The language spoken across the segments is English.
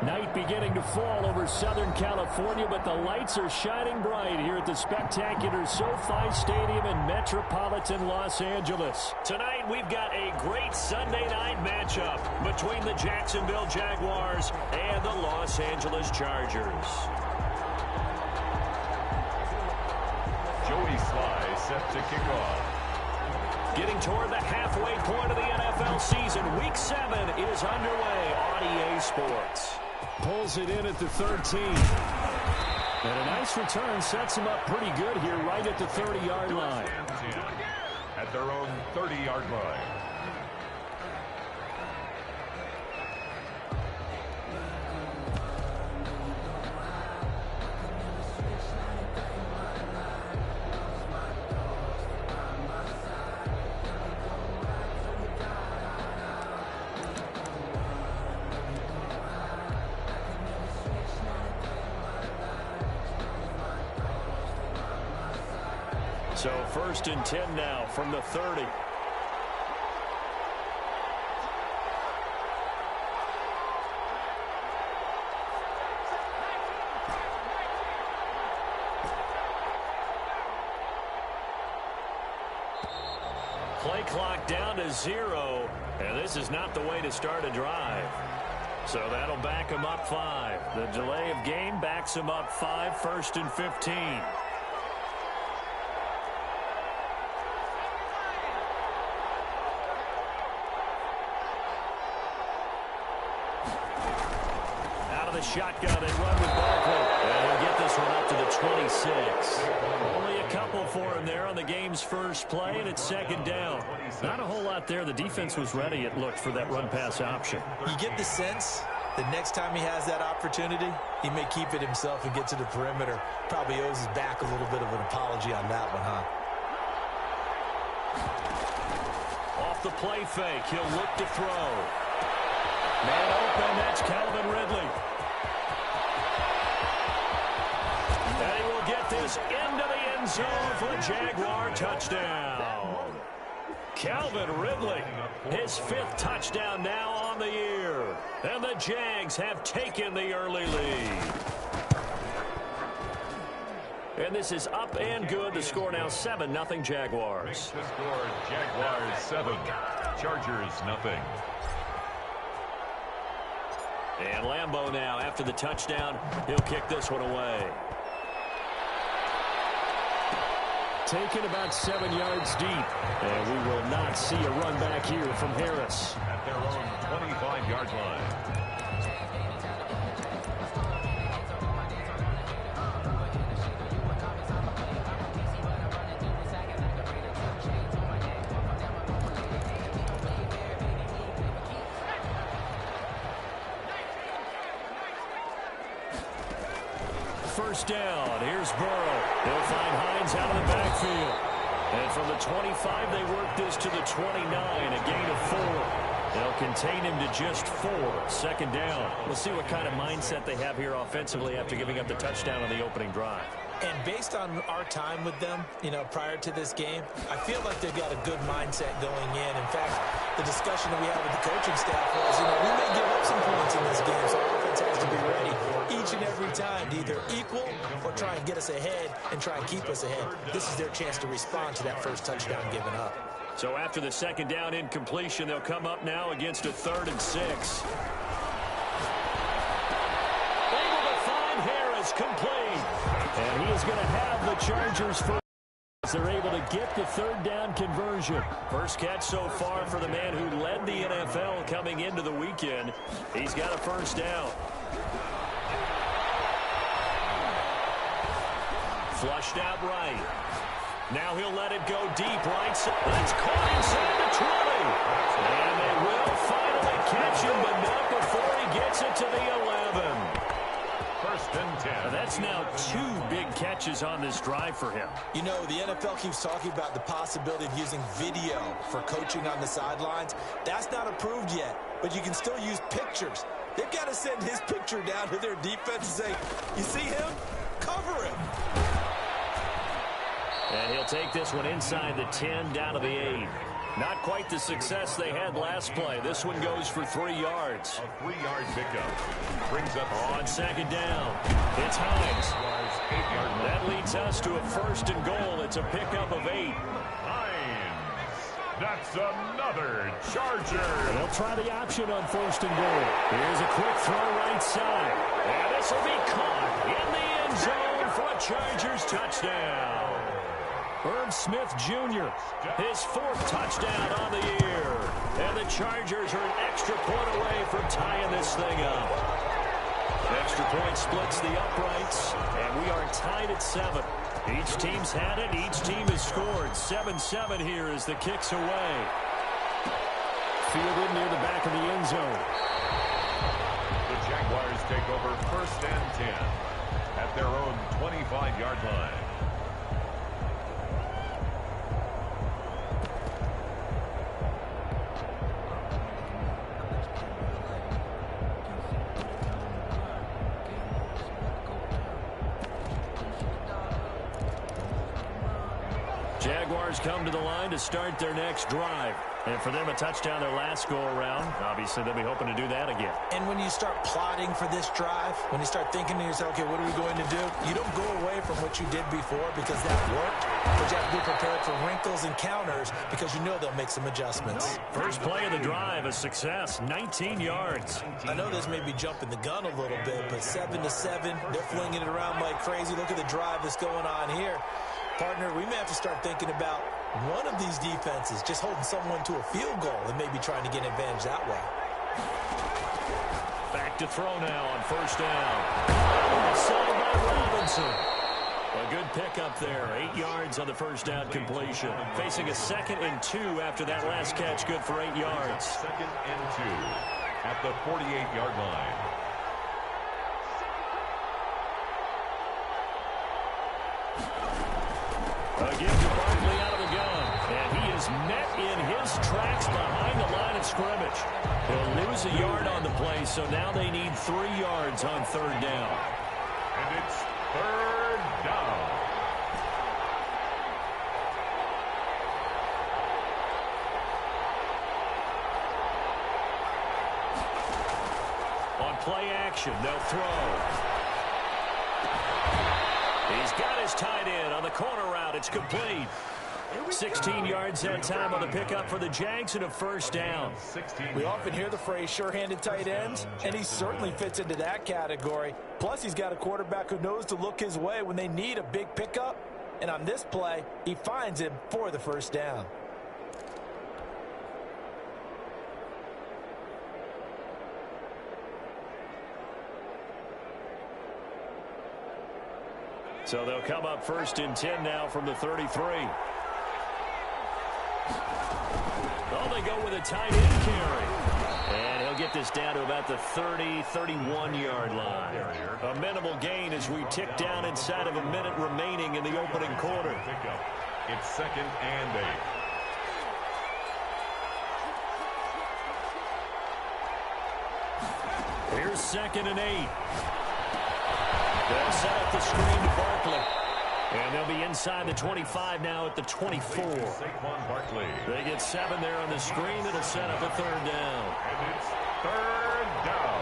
Night beginning to fall over Southern California, but the lights are shining bright here at the spectacular SoFi Stadium in metropolitan Los Angeles. Tonight, we've got a great Sunday night matchup between the Jacksonville Jaguars and the Los Angeles Chargers. Joey Sly set to kick off. Getting toward the halfway point of the NFL season, Week 7 is underway on EA Sports. Pulls it in at the 13. And a nice return sets him up pretty good here right at the 30-yard line. At their own 30-yard line. So 1st and 10 now from the 30. Play clock down to 0, and this is not the way to start a drive. So that'll back him up 5. The delay of game backs him up 5, 1st and 15. Shotgun, they run with Barkley. And he'll get this one up to the 26. Only a couple for him there on the game's first play, and it's 2nd down. Not a whole lot there. The defense was ready, it looked, for that run-pass option. You get the sense that next time he has that opportunity, he may keep it himself and get to the perimeter. Probably owes his back a little bit of an apology on that one, huh? Off the play fake, he'll look to throw. Man open, that's Calvin Ridley. And he will get this into the end zone for a Jaguar touchdown. Calvin Ridley, his 5th touchdown now on the year. And the Jags have taken the early lead. And this is up and good. The score now 7-0 Jaguars. The score, Jaguars 7, Chargers 0. And Lambeau now, after the touchdown, he'll kick this one away. Taken about 7 yards deep. And we will not see a run back here from Harris. At their own 25-yard line. First down. Here's Burrow. He'll find Hines out of the backfield. And from the 25, they work this to the 29, a gain of 4. They'll contain him to just 4. 2nd down. We'll see what kind of mindset they have here offensively after giving up the touchdown on the opening drive. And based on our time with them, prior to this game, I feel like they've got a good mindset going in. In fact, the discussion that we had with the coaching staff was, we may give up some points in this game, so our offense has to be ready each and every time to either equal or try and get us ahead and try and keep us ahead. This is their chance to respond to that first touchdown given up. So after the 2nd down incompletion, they'll come up now against a 3rd and 6. Able to find Harris, complete. And he is going to have the Chargers first. They're able to get the 3rd down conversion. First catch so far for the man who led the NFL coming into the weekend. He's got a 1st down. Flushed out right. Now he'll let it go deep right side. That's caught inside the 20. And they will finally catch him, but not before he gets it to the 11. 1st and 10. That's now 2 big catches on this drive for him. The NFL keeps talking about the possibility of using video for coaching on the sidelines. That's not approved yet, but you can still use pictures. They've got to send his picture down to their defense and say, you see him? Cover him. And he'll take this one inside the 10, down to the 8. Not quite the success they had last play. This one goes for 3 yards. A 3-yard pickup. Brings up on second down. It's Hines. That leads us to a 1st and goal. It's a pickup of 8. Hines. That's another Charger. They'll try the option on 1st and goal. Here's a quick throw right side. And this will be caught in the end zone for a Chargers touchdown. Herb Smith Jr., his 4th touchdown on the year. And the Chargers are an extra point away from tying this thing up. Extra point splits the uprights, and we are tied at 7. Each team's had it. Each team has scored. 7-7 here as the kick's away. Fielded near the back of the end zone. The Jaguars take over 1st and 10 at their own 25-yard line. Jaguars come to the line to start their next drive. And for them, a touchdown their last go-around. Obviously, they'll be hoping to do that again. And when you start plotting for this drive, when you start thinking to yourself, okay, what are we going to do? You don't go away from what you did before because that worked. But you have to be prepared for wrinkles and counters because you know they'll make some adjustments. First play of the drive, a success, 19 yards. I know this may be jumping the gun a little bit, but 7-7, they're flinging it around like crazy. Look at the drive that's going on here. Partner, we may have to start thinking about one of these defenses just holding someone to a field goal and maybe trying to get an advantage that way. Back to throw now on 1st down. Saved by Robinson. A good pickup there. 8 yards on the 1st down completion. Facing a 2nd and 2 after that last catch. Good for 8 yards. 2nd and 2 at the 48-yard line. A give to Barkley out of the gun. And he is met in his tracks behind the line of scrimmage. He'll lose a yard on the play, so now they need 3 yards on 3rd down. And it's 3rd down. On play action, they'll throw. He's got his tight end on the corner route. It's complete. 16 yards that time on the pickup for the Jags and a 1st down. We often hear the phrase sure-handed tight ends, and he certainly fits into that category. Plus, he's got a quarterback who knows to look his way when they need a big pickup. And on this play, he finds him for the 1st down. So they'll come up 1st and 10 now from the 33. Oh, they go with a tight end carry. And he'll get this down to about the 30, 31-yard line. A minimal gain as we tick down inside of a minute remaining in the opening quarter. It's 2nd and 8. Here's 2nd and 8. They'll set up the screen to Barkley. And they'll be inside the 25 now at the 24. They get 7 there on the screen. It'll set up a 3rd down. And it's 3rd down.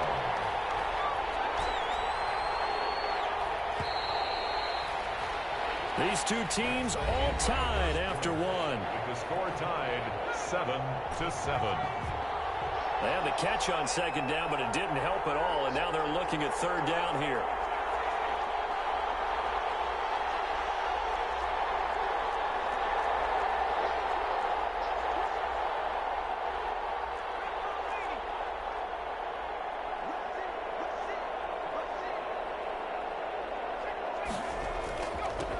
These two teams all tied after one. With the score tied 7-7. They had the catch on 2nd down, but it didn't help at all. And now they're looking at 3rd down here.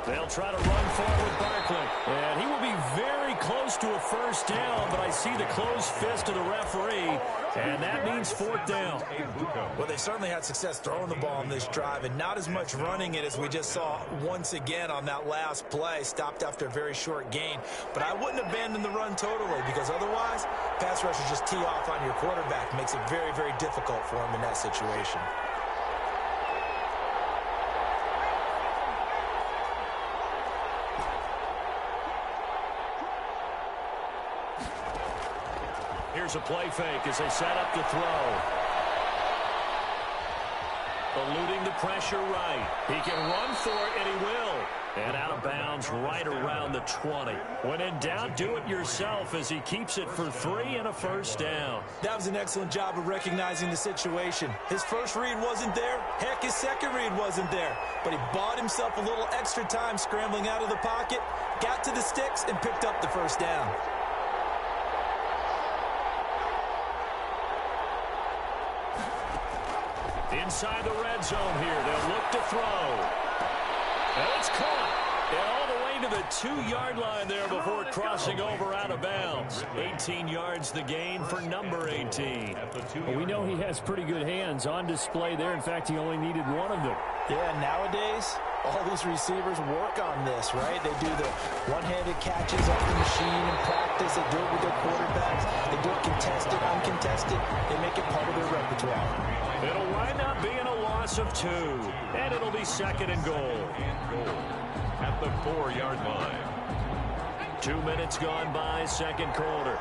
They'll try to run forward with Barkley. And he will be very close to a 1st down, but I see the closed fist of the referee, and that means 4th down. Well, they certainly had success throwing the ball in this drive, and not as much running it as we just saw once again on that last play. Stopped after a very short gain. But I wouldn't abandon the run totally, because otherwise, pass rushers just tee off on your quarterback. Makes it very, very difficult for him in that situation. Here's a play fake as they set up to throw. Eluding the pressure right. He can run for it, and he will. And out of bounds right around the 20. When in doubt, do it yourself as he keeps it for 3 and a first down. That was an excellent job of recognizing the situation. His first read wasn't there. Heck, his second read wasn't there. But he bought himself a little extra time scrambling out of the pocket, got to the sticks, and picked up the first down. Inside the red zone here. They'll look to throw. And it's caught. And all the way to the 2-yard line there before crossing over out of bounds. 18 yards the gain for number 18. Well, we know he has pretty good hands on display there. In fact, he only needed one of them. Yeah, nowadays, all these receivers work on this, right? They do the one-handed catches off the machine in practice. They do it with their quarterbacks. They do it contested, uncontested. They make it part of their repertoire. It'll wind up being a loss of 2. And it'll be second and goal. At the 4-yard line. 2 minutes gone by, second quarter.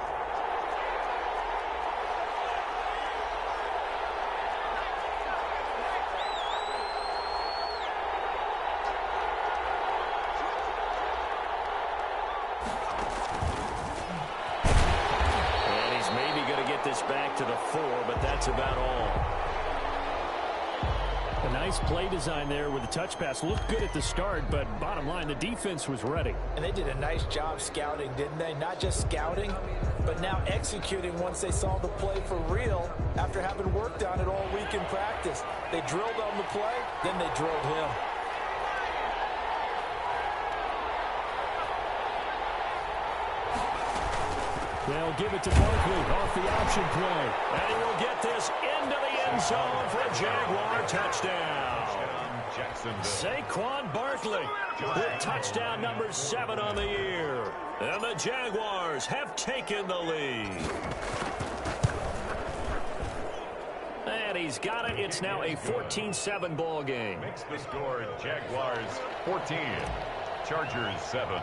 And he's maybe going to get this back to the 4, but that's about all. A nice play design there with the touch pass. Looked good at the start, but bottom line, the defense was ready. And they did a nice job scouting, didn't they? Not just scouting, but now executing once they saw the play for real after having worked on it all week in practice. They drilled on the play, then they drilled him. They'll give it to Barkley off the option play. And he will get this into the end zone for a Jaguar touchdown. Saquon Barkley with touchdown number 7 on the year. And the Jaguars have taken the lead. And he's got it. It's now a 14-7 ball game. Makes the score Jaguars 14, Chargers 7.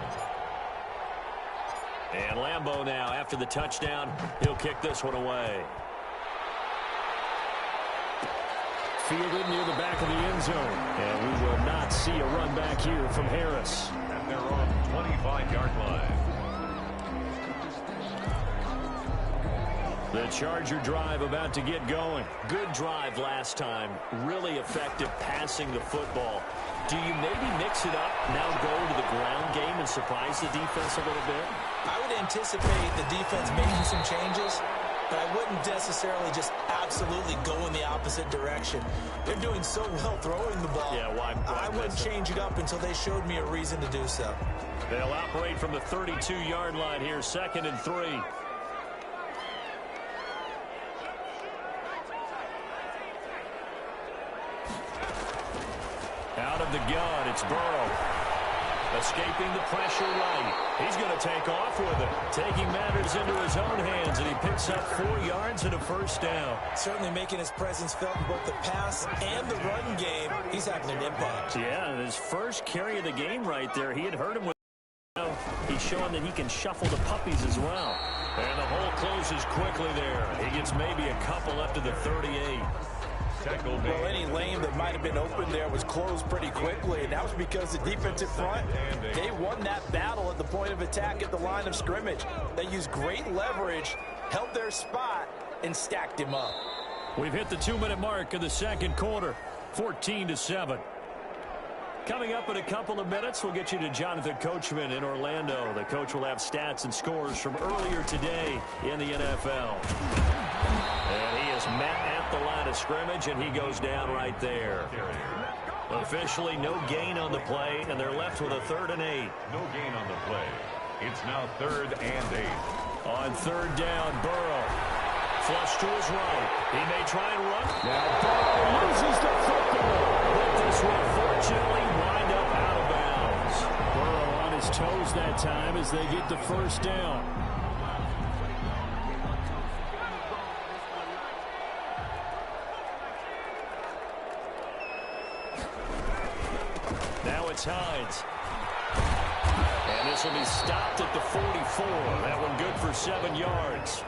And Lambeau now, after the touchdown, he'll kick this one away. Fielded near the back of the end zone. And we will not see a run back here from Harris. At their own 25-yard line. The Charger drive about to get going. Good drive last time. Really effective passing the football. Do you maybe mix it up, now go to the ground game and surprise the defense a little bit? I would anticipate the defense making some changes, but I wouldn't necessarily just absolutely go in the opposite direction. They're doing so well throwing the ball. Yeah, why I wouldn't change it up until they showed me a reason to do so. They'll operate from the 32-yard line here, 2nd and 3. Out of the gun, it's Burrow. Escaping the pressure right. He's going to take off with it. Taking matters into his own hands, and he picks up 4 yards and a first down. Certainly making his presence felt in both the pass and the run game. He's having an impact. Yeah, his first carry of the game right there. He had hurt him with. He's showing that he can shuffle the puppies as well. And the hole closes quickly there. He gets maybe a couple up to the 38. Well, any lane that might have been open there was closed pretty quickly, and that was because the defensive front, they won that battle at the point of attack at the line of scrimmage. They used great leverage, held their spot, and stacked him up. We've hit the 2-minute mark of the second quarter, 14-7. Coming up in a couple of minutes, we'll get you to Jonathan Coachman in Orlando. The coach will have stats and scores from earlier today in the NFL. And he is met at the line of scrimmage, and he goes down right there. Officially, no gain on the play, and they're left with a 3rd and 8. No gain on the play. It's now 3rd and 8. On 3rd down, Burrow. Flush to his right. He may try and run. Now Burrow loses the football. But this will fortunately wind up out of bounds. Burrow on his toes that time as they get the first down. Now it's Hines. And this will be stopped at the 44. That one good for 7 yards.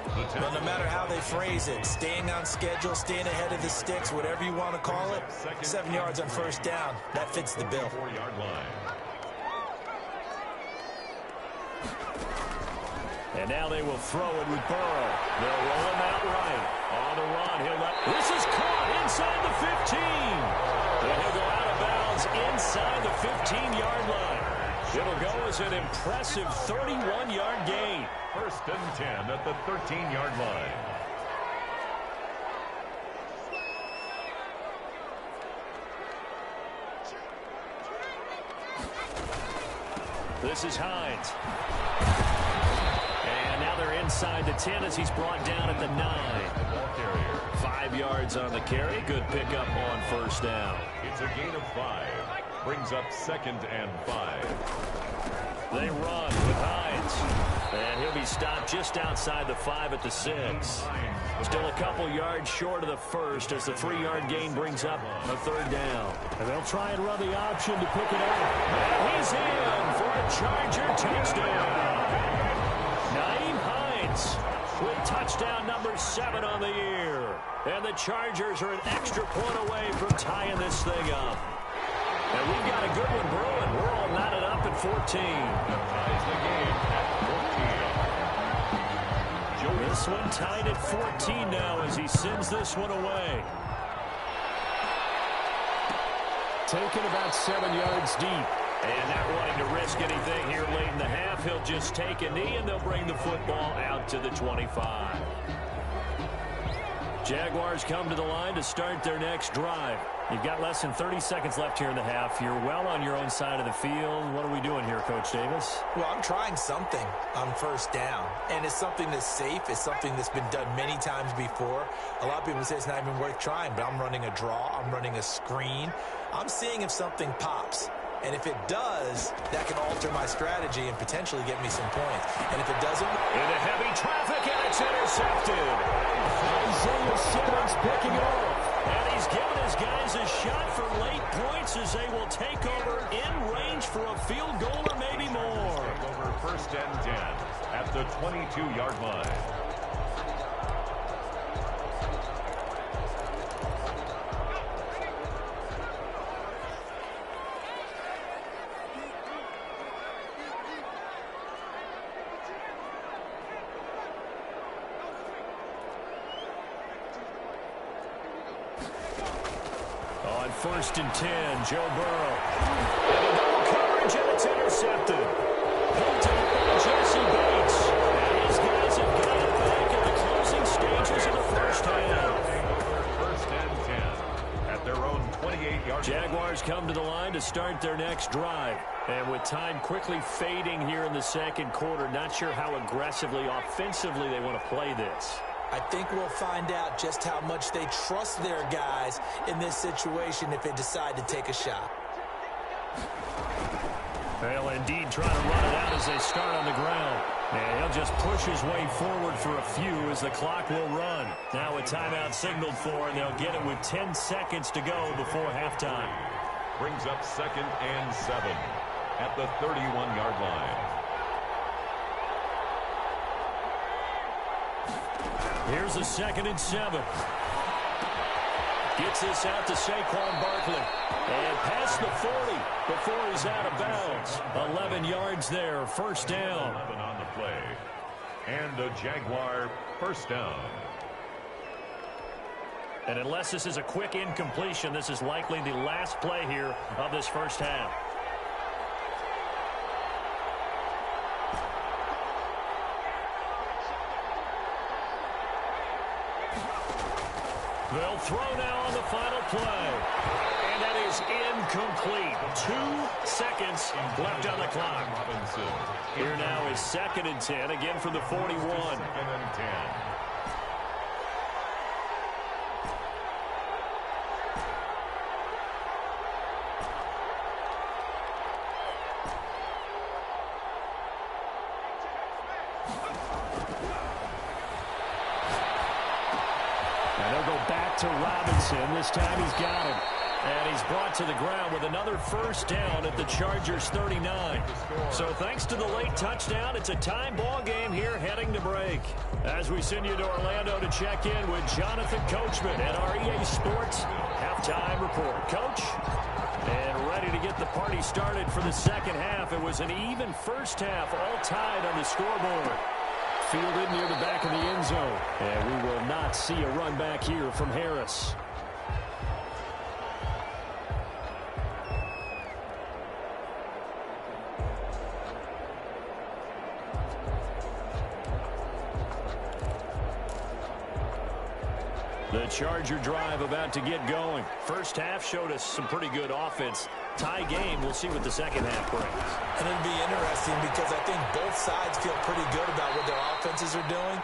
Well, no matter how they phrase it, staying on schedule, staying ahead of the sticks, whatever you want to call it, 7 yards on first down, that fits the bill. 4-yard line. And now they will throw it with Burrow. They'll roll him out right. On the run, this is caught inside the 15. And he'll go out of bounds inside the 15-yard line. It'll go as an impressive 31-yard gain. First and 10 at the 13-yard line. This is Hines. And now they're inside the 10 as he's brought down at the 9. Ball carrier. 5 yards on the carry. Good pickup on first down. It's a gain of 5. Brings up 2nd and 5. They run with Hines. And he'll be stopped just outside the 5 at the 6. Still a couple yards short of the first as the 3-yard gain brings up a 3rd down. And they'll try and run the option to pick it up. And he's in for a Charger touchdown. Nyheim Hines with touchdown number 7 on the year. And the Chargers are an extra point away from tying this thing up. And we've got a good one brewing. We're all knotted up at 14. Ties the game at 14. This one tied at 14 now as he sends this one away. Taken about 7 yards deep. And not wanting to risk anything here late in the half, he'll just take a knee and they'll bring the football out to the 25. Jaguars come to the line to start their next drive. You've got less than 30 seconds left here in the half. You're well on your own side of the field. What are we doing here, Coach Davis? Well, I'm trying something on first down, and it's something that's safe. It's something that's been done many times before. A lot of people say it's not even worth trying, but I'm running a draw. I'm running a screen. I'm seeing if something pops. And if it does, that can alter my strategy and potentially get me some points. And if it doesn't... Into heavy traffic, and it's intercepted. Isaiah Simmons picking it off. And he's given his guys a shot for late points as they will take over in range for a field goal or maybe more. Take over first and 10 at the 22-yard line. First and 10, Joe Burrow. And a double coverage, and it's intercepted. Pulled by Jesse Bates. And these guys have got it back in the closing stages of the first half. First and 10 at their own 28-yard. Jaguars come to the line to start their next drive. And with time quickly fading here in the second quarter, not sure how aggressively, offensively they want to play this. I think we'll find out just how much they trust their guys in this situation if they decide to take a shot. They'll indeed try to run it out as they start on the ground. And he'll just push his way forward for a few as the clock will run. Now a timeout signaled for, and they'll get it with 10 seconds to go before halftime. Brings up 2nd and 7 at the 31-yard line. Here's a 2nd and 7. Gets this out to Saquon Barkley. And past the 40 before he's out of bounds. 11 yards there, first down. 11 on the play. And a Jaguar first down. And unless this is a quick incompletion, this is likely the last play here of this first half. They'll throw now on the final play. And that is incomplete. 2 seconds left on the clock. Robinson. Here now is 2nd and 10, again from the 41. 2nd and 10. And they'll go back to Robinson. This time he's got him. And he's brought to the ground with another first down at the Chargers' 39. So thanks to the late touchdown, it's a tie ball game here heading to break. As we send you to Orlando to check in with Jonathan Coachman at our EA Sports Halftime Report. Coach? And ready to get the party started for the second half. It was an even first half, all tied on the scoreboard. Fielded near the back of the end zone. And we will not see a run back here from Harris. The Charger drive about to get going. First half showed us some pretty good offense. Tie game. We'll see what the second half brings. And it'll be interesting because I think both sides feel pretty good about what their offenses are doing.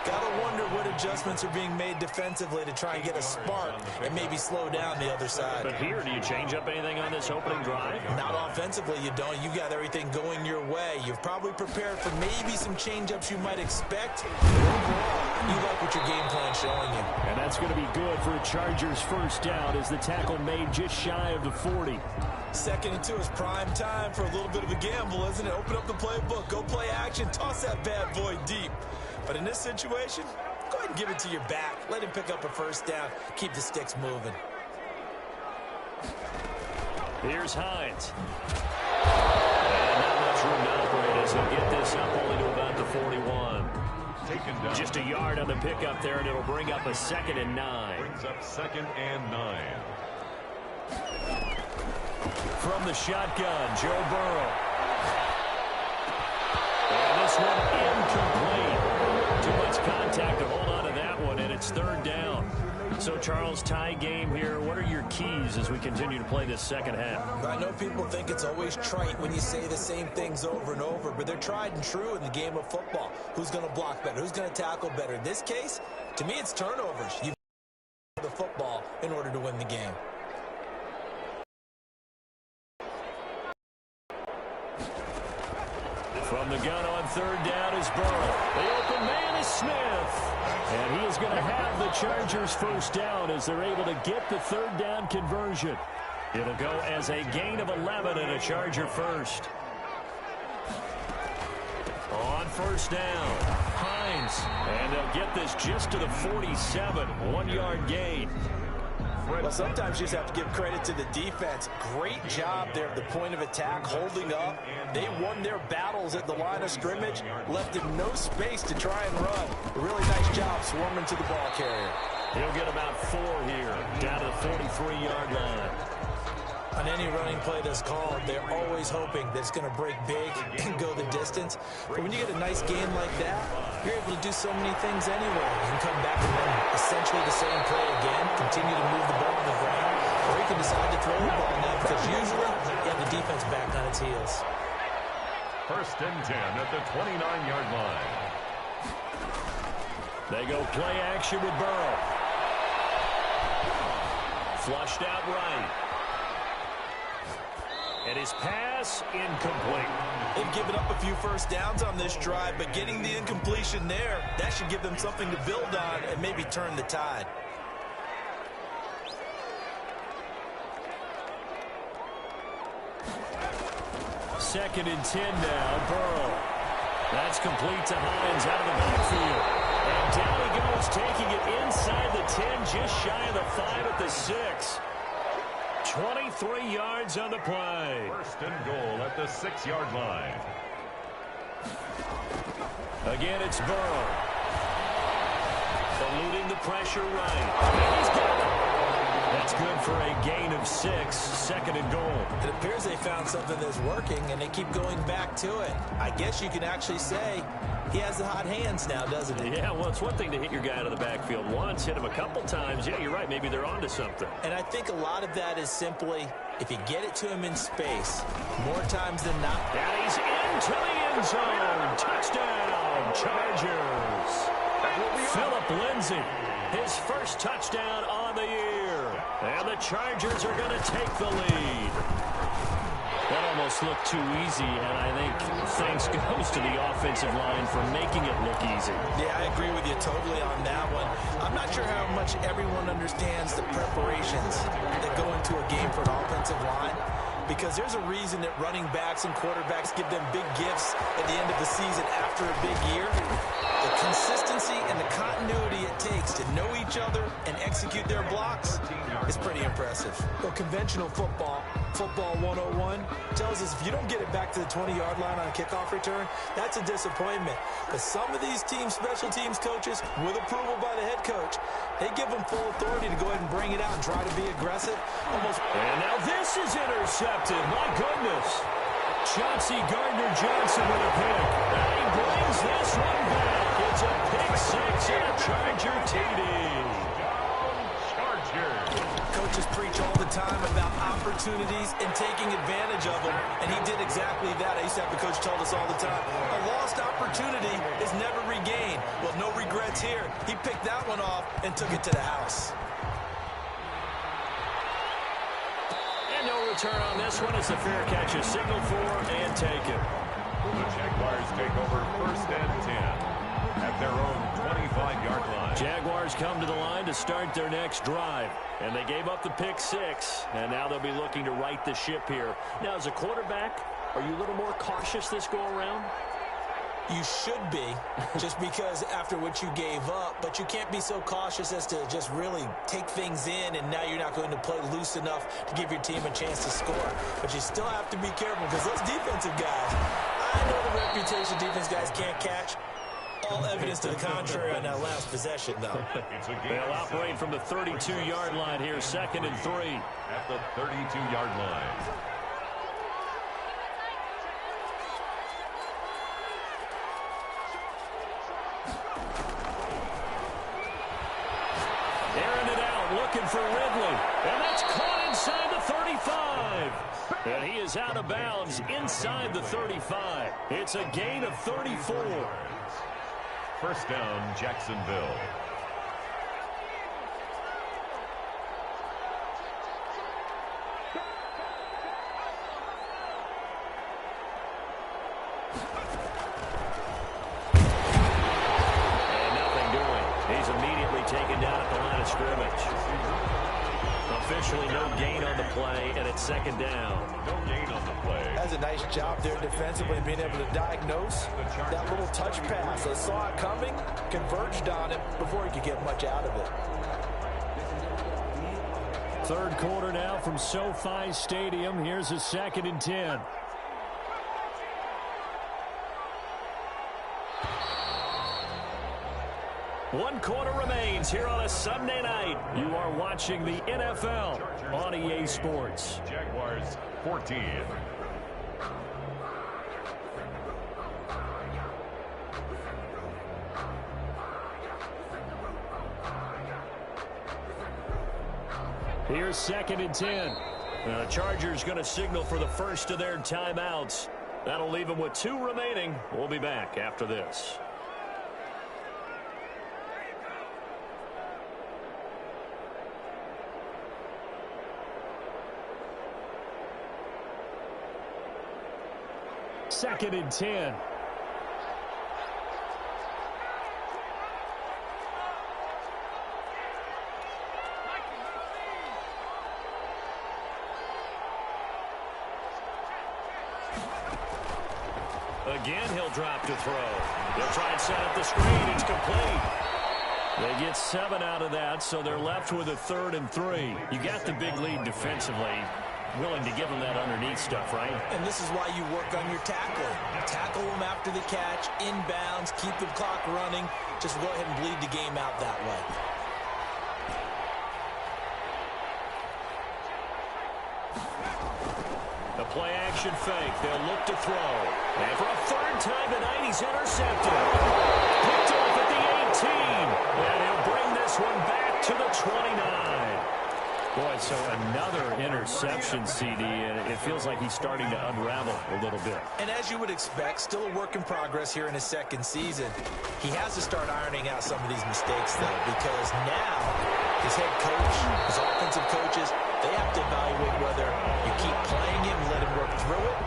Got to wonder what adjustments are being made defensively to try and get a spark and maybe slow down the other side. But here, do you change up anything on this opening drive? Not offensively, you don't. You got everything going your way. You've probably prepared for maybe some change-ups you might expect. Overall, you like what your game plan's showing you. And that's going to be good for a Chargers first down as the tackle made just shy of the 40. 2nd and 2 is prime time for a little bit of a gamble, isn't it? Open up the playbook, go play action, toss that bad boy deep. But in this situation, go ahead and give it to your back. Let him pick up a first down. Keep the sticks moving. Here's Hines. And not much room to operate as he'll get this up only to about the 41. Just a yard on the pickup there, and it'll bring up a 2nd and 9. Brings up 2nd and 9. From the shotgun, Joe Burrow. And this one incomplete. Too much contact to hold on to that one, and it's 3rd down. So, Charles, tie game here. What are your keys as we continue to play this second half? I know people think it's always trite when you say the same things over and over, but they're tried and true in the game of football. Who's going to block better? Who's going to tackle better? In this case, to me, it's turnovers. You've got the football in order to win the game. From the gun on 3rd down is Burrow. The open man is Smith. And he is going to have the Chargers first down as they're able to get the 3rd down conversion. It'll go as a gain of 11 and a Charger first. On 1st down, Hines. And they'll get this just to the 47. 1-yard gain. Well, sometimes you just have to give credit to the defense. Great job there at the point of attack, holding up. They won their battles at the line of scrimmage, left him no space to try and run. A really nice job swarming to the ball carrier. He'll get about 4 here, down to the 43-yard line. On any running play that's called, they're always hoping that it's going to break big and go the distance. But when you get a nice game like that, you're able to do so many things anyway. You can come back and run essentially the same play again, continue to move the ball on the ground, or you can decide to throw the ball now because usually you have the defense back on its heels. 1st and 10 at the 29-yard line. They go play action with Burrow. Flushed out right. And his pass incomplete. They've given up a few first downs on this drive, but getting the incompletion there, that should give them something to build on and maybe turn the tide. Second and 10 now, Burrow. That's complete to Hines out of the backfield. And down he goes, taking it inside the 10, just shy of the 5 at the 6. 23 yards on the play. 1st and goal at the 6-yard line. Again, it's Burrow. Eluding the pressure right. And he's got it. That's good for a gain of 6, 2nd and goal. It appears they found something that's working, and they keep going back to it. I guess you can actually say he has the hot hands now, doesn't he? Yeah, well, it's one thing to hit your guy out of the backfield once, hit him a couple times. Yeah, you're right. Maybe they're onto something. And I think a lot of that is simply if you get it to him in space, more times than not. And he's into the end zone. Touchdown, Chargers. Phillip Lindsay, his first touchdown on the year. And the Chargers are going to take the lead. That almost looked too easy, and I think thanks goes to the offensive line for making it look easy. Yeah, I agree with you totally on that one. I'm not sure how much everyone understands the preparations that go into a game for an offensive line, because there's a reason that running backs and quarterbacks give them big gifts at the end of the season after a big year. The consistency and the continuity it takes to know each other and execute their blocks is pretty impressive. Well, conventional football 101, tells us if you don't get it back to the 20-yard line on a kickoff return, that's a disappointment. But some of these special teams coaches, with approval by the head coach, they give them full authority to go ahead and bring it out and try to be aggressive. And now this is intercepted. My goodness. Chauncey Gardner-Johnson with a pick. And he brings this one back. It's a pick six and a Charger TD. Coaches preach all the time about opportunities and taking advantage of them, and he did exactly that. I used to have the coach told us all the time, a lost opportunity is never regained. Well, no regrets here. He picked that one off and took it to the house. And no return on this one. It's a fair catch, a signal for and taken. The Jaguars take over 1st and 10 at their own 25-yard line. Jaguars come to the line to start their next drive. And they gave up the pick six. And now they'll be looking to right the ship here. Now, as a quarterback, are you a little more cautious this go-around? You should be, just because after what you gave up. But you can't be so cautious as to just really take things in, and now you're not going to play loose enough to give your team a chance to score. But you still have to be careful, because those defensive guys, I know the reputation defense guys can't catch. All evidence to the contrary on that last possession, though. They'll operate from the 32-yard line here, 2nd and 3. At the 32-yard line. Airing it out, looking for Ridley. And that's caught inside the 35. And he is out of bounds inside the 35. It's a gain of 34. 1st down, Jacksonville. And nothing doing. He's immediately taken down at the line of scrimmage. Officially no gain on the play, and it's 2nd down. No gain on the play. That's a nice job there defensively, being able to diagnose that little touch pass. They saw it coming, converged on it before he could get much out of it. 3rd quarter now from SoFi Stadium. Here's a 2nd and 10. One quarter remains here on a Sunday night. You are watching the NFL on EA Sports. Jaguars 14. Here's 2nd and 10. The Chargers going to signal for the first of their timeouts. That'll leave them with 2 remaining. We'll be back after this. Second and 10. Again, he'll drop to throw. They'll try and set up the screen. It's complete. They get 7 out of that, so they're left with a 3rd and 3. You got the big lead defensively. Willing to give them that underneath stuff, right? And this is why you work on your tackling. Tackle them after the catch, inbounds, keep the clock running. Just go ahead and bleed the game out that way. The play action fake. They'll look to throw. And for a 3rd time tonight, he's intercepted. Picked off at the 18. And he'll bring this one back to the 29. Boy, so another interception, CD, and it feels like he's starting to unravel a little bit. And as you would expect, still a work in progress here in his 2nd season. He has to start ironing out some of these mistakes, though, because now his head coach, his offensive coaches, they have to evaluate whether you keep playing him and let him work through it,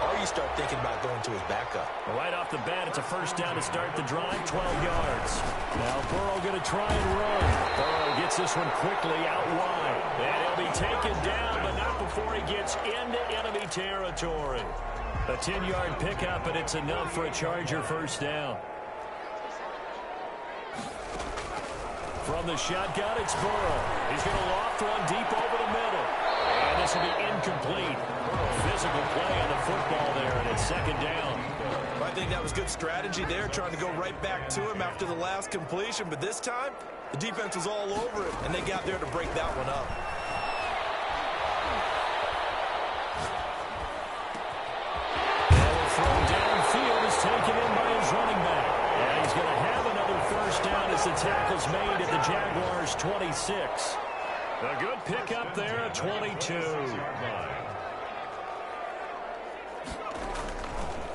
or you start thinking about going to his backup. Right off the bat, it's a first down to start the drive, 12 yards. Now Burrow going to try and run. Burrow gets this one quickly out wide. And he'll be taken down, but not before he gets into enemy territory. A 10-yard pickup, and it's enough for a Charger first down. From the shotgun, it's Burrow. He's going to loft one deep over the middle. And this will be incomplete. Physical play on the football there, and it's second down. I think that was good strategy there, trying to go right back to him after the last completion. But this time, the defense was all over it, and they got there to break that one up. And throw downfield is taken in by his running back. And he's going to have another first down as the tackle's made at the Jaguars' 26. A good pickup there at 22.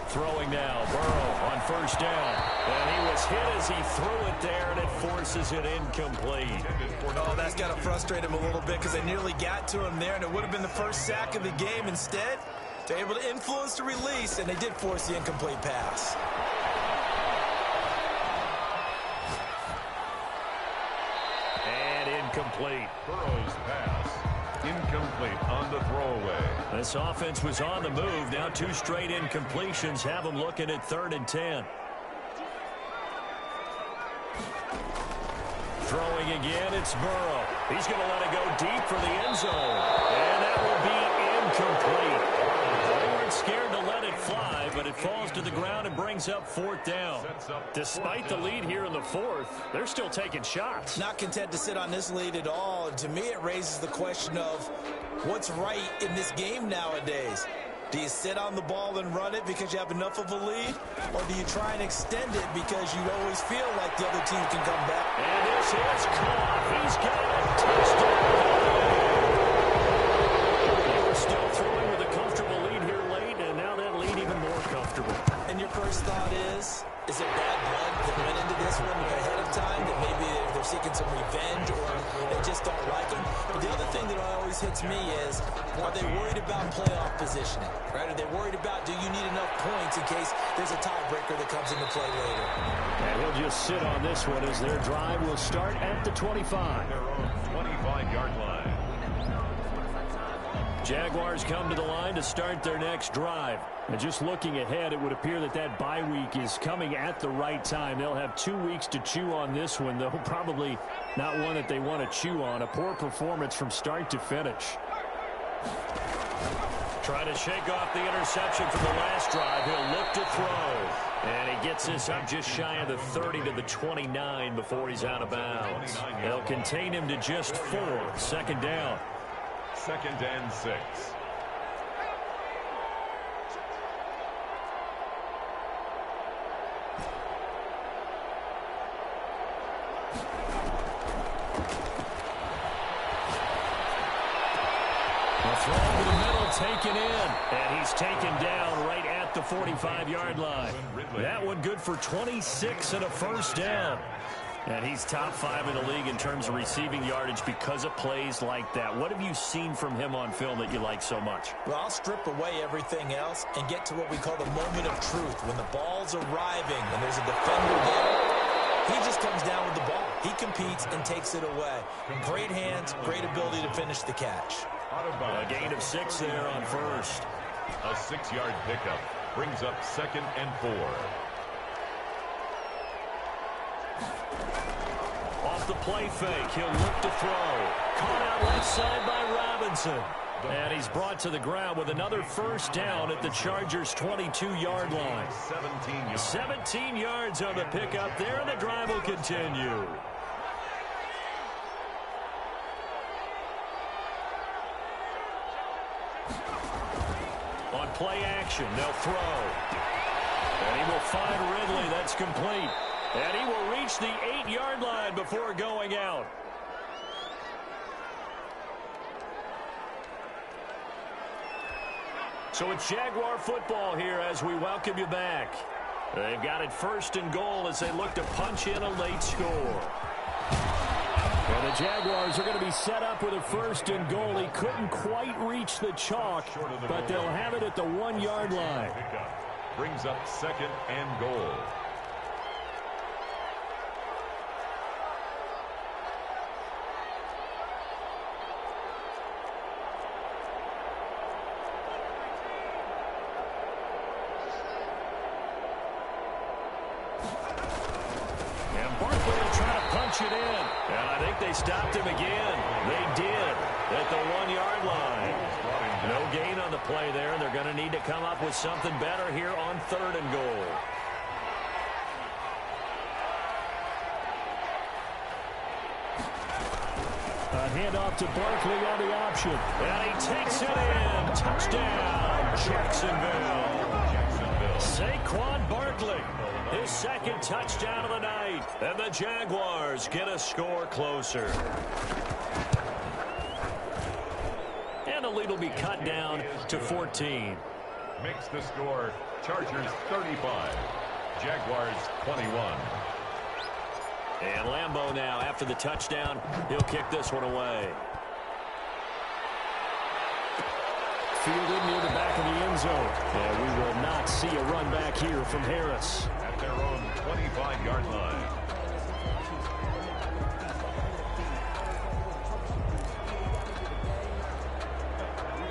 Throwing now, Burrow on first down. And he was hit as he threw it there, and it forces it incomplete. Oh, that's got to frustrate him a little bit because they nearly got to him there, and it would have been the first sack of the game. Instead, they're able to influence the release, and they did force the incomplete pass. And incomplete. Burrow's pass. Incomplete on the throwaway. This offense was on the move. Now two straight incompletions have them looking at 3rd and 10. Throwing again, it's Burrow. He's going to let it go deep for the end zone. And that will be incomplete. They weren't scared to let it fly, but it falls to the ground and brings up 4th down. Despite the lead here in the 4th, they're still taking shots. Not content to sit on this lead at all. And to me, it raises the question of what's right in this game nowadays. Do you sit on the ball and run it because you have enough of a lead? Or do you try and extend it because you always feel like the other team can come back? And this is caught. He's got a touchdown. They were still throwing with a comfortable lead here late, and now that lead even more comfortable. And your first thought is it bad blood that went into this one ahead of time, that maybe they're seeking some revenge or they just don't like him? But the other thing that always hits me is, are they worried about playoff positioning? Right? Are they worried about, do you need enough points in case there's a tiebreaker that comes into play later? And he'll just sit on this one as their drive will start at the 25. Their own 25-yard line. Jaguars come to the line to start their next drive. And just looking ahead, it would appear that that bye week is coming at the right time. They'll have 2 weeks to chew on this one, though probably not one that they want to chew on. A poor performance from start to finish. Trying to shake off the interception from the last drive. He'll look to throw. And he gets this up just shy of the 30 to the 29 before he's out of bounds. They'll contain him to just 4. 2nd down. 2nd and 6. A throw over the middle, taken in. And he's taken down right at the 45-yard line. That one good for 26 and a first down. And he's top 5 in the league in terms of receiving yardage because of plays like that. What have you seen from him on film that you like so much? Well, I'll strip away everything else and get to what we call the moment of truth. When the ball's arriving and there's a defender there, he just comes down with the ball. He competes and takes it away. Great hands, great ability to finish the catch. A gain of 6 there on first. A 6-yard pickup brings up 2nd and 4. Off the play fake, he'll look to throw. Caught out left side by Robinson. And he's brought to the ground with another first down at the Chargers' 22-yard line. 17 yards on the pickup there, and the drive will continue. On play action, they'll throw. And he will find Ridley. That's complete. And he will reach the 8-yard line before going out. So it's Jaguar football here as we welcome you back. They've got it 1st and goal as they look to punch in a late score. And And the Jaguars are going to be set up with a 1st and goal. He couldn't quite reach the chalk, but they'll have it at the 1-yard line. Brings up 2nd and goal. It in. And I think they stopped him again. They did at the 1-yard line. No gain on the play there. They're going to need to come up with something better here on 3rd and goal. A handoff to Barkley on the option. And he takes it in. Touchdown, Jacksonville. Saquon Barkley. His 2nd touchdown of the night. And the Jaguars get a score closer. And the lead will be cut down to 14. Makes the score Chargers 35. Jaguars 21. And Lambeau now, after the touchdown, he'll kick this one away. Fielded near the back of the end zone. And we will not see a run back here from Harris. At their own 25-yard line.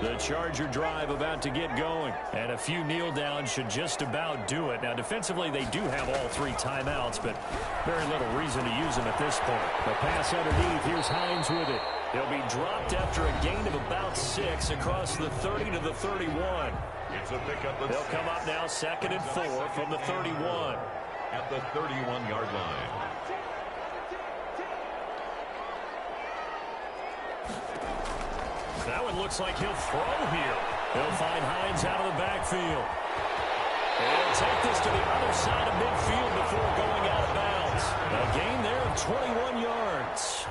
The Charger drive about to get going. And a few kneel downs should just about do it. Now, defensively, they do have all 3 timeouts, but very little reason to use them at this point. The pass underneath. Here's Hines with it. He'll be dropped after a gain of about 6 across the 30 to the 31. It's a pickup. They'll come up now 2nd and 4 from the 31. At the 31-yard line. That one looks like he'll throw here. He'll find Hines out of the backfield. And he'll take this to the other side of midfield before going out of bounds. A gain there of 21 yards.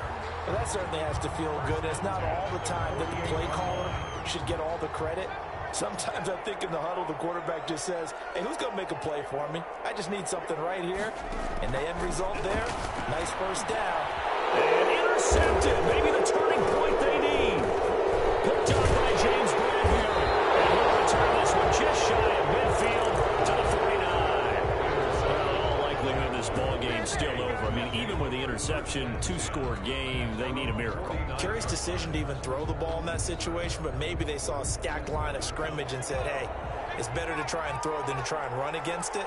Well, that certainly has to feel good. It's not all the time that the play caller should get all the credit. Sometimes I think in the huddle, the quarterback just says, hey, who's going to make a play for me? I just need something right here. And the end result there, nice 1st down. And intercepted. Maybe the turning point they need. Picked up by James Bradbury. And he'll return this one just shy of midfield to the 49. Well, in all likelihood, this ball game's still over. I mean, even with the interception, 2-score game, they need a miracle. Curious decision to even throw the ball in that situation, but maybe they saw a stacked line of scrimmage and said, hey, it's better to try and throw than to try and run against it.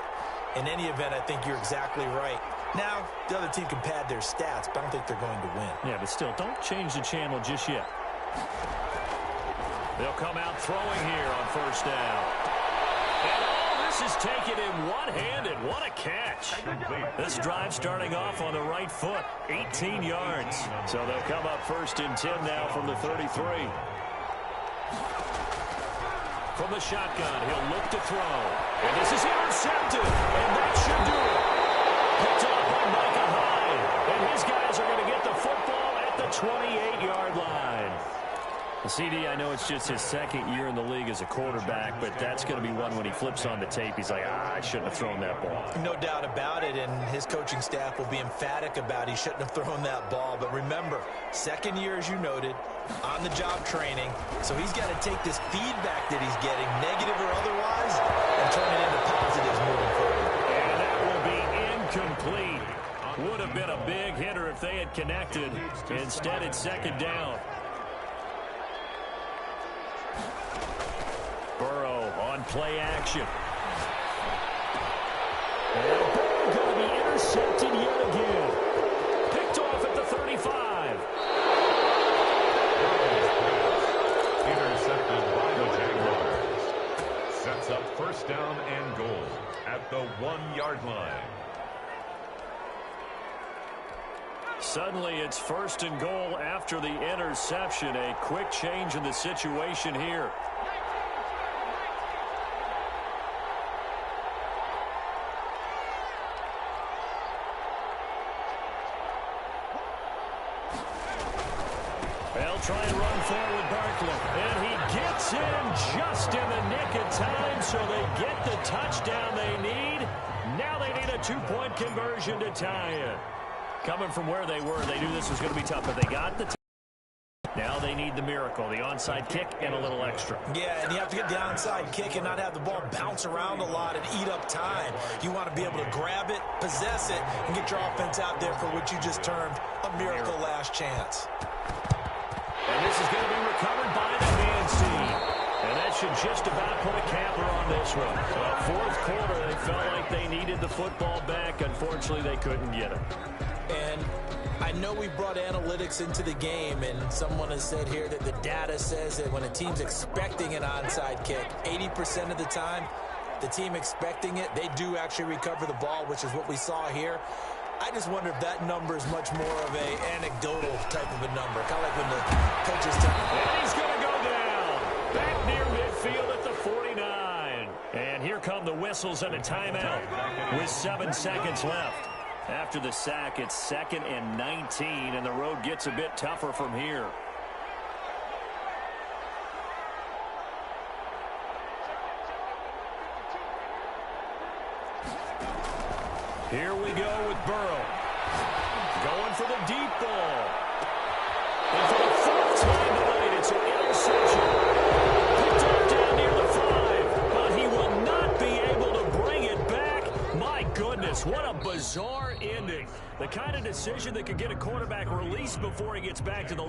In any event, I think you're exactly right. Now, the other team can pad their stats, but I don't think they're going to win. Yeah, but still, don't change the channel just yet. They'll come out throwing here on 1st down. And all this is taken in one-handed. What a catch. This drive starting off on the right foot. 18 yards. So they'll come up 1st and 10 now from the 33. From the shotgun, he'll look to throw. And this is intercepted. And that should do it. Picked up by Micah Hyde. And his guys are going to get the football at the 28-yard line. CD, I know it's just his 2nd year in the league as a quarterback, but that's going to be one when he flips on the tape. He's like, I shouldn't have thrown that ball. No doubt about it, and his coaching staff will be emphatic about he shouldn't have thrown that ball. But remember, 2nd year, as you noted, on-the-job training, so he's got to take this feedback that he's getting, negative or otherwise, and turn it into positives moving forward. And that will be incomplete. Would have been a big hitter if they had connected. Instead, it's 2nd down. Burrow on play action. And Burrow going to be intercepted yet again. Picked off at the 35. Intercepted by the Jaguars. Sets up 1st down and goal at the 1-yard line. Suddenly it's 1st and goal after the interception. A quick change in the situation here. They'll try and run forward Barkley. And he gets in just in the nick of time, so they get the touchdown they need. Now they need a 2-point conversion to tie it. Coming from where they were, they knew this was going to be tough, but they got the now they need the miracle, the onside kick and a little extra. Yeah, and you have to get the onside kick and not have the ball bounce around a lot and eat up time. You want to be able to grab it, possess it, and get your offense out there for what you just termed a miracle last chance. And this is going to be recovered by the hands team. And that should just about put a capper on this one. Well, fourth quarter, they felt like they needed the football back. Unfortunately, they couldn't get it. And I know we brought analytics into the game, and someone has said here that the data says that when a team's expecting an onside kick, 80% of the time, the team expecting it, they do actually recover the ball, which is what we saw here. I just wonder if that number is much more of a anecdotal type of a number, kind of like when the coaches tell me. And he's going to go down. Back near midfield at the 49. And here come the whistles and a timeout with 7 seconds left. After the sack, it's 2nd and 19, and the road gets a bit tougher from here. Here we go with Burrow. Going for the deep ball. And for the 4th time tonight, it's an interception. Picked up down near the 5, but he will not be able to bring it back. My goodness, what a bizarre ending. The kind of decision that could get a quarterback released before he gets back to the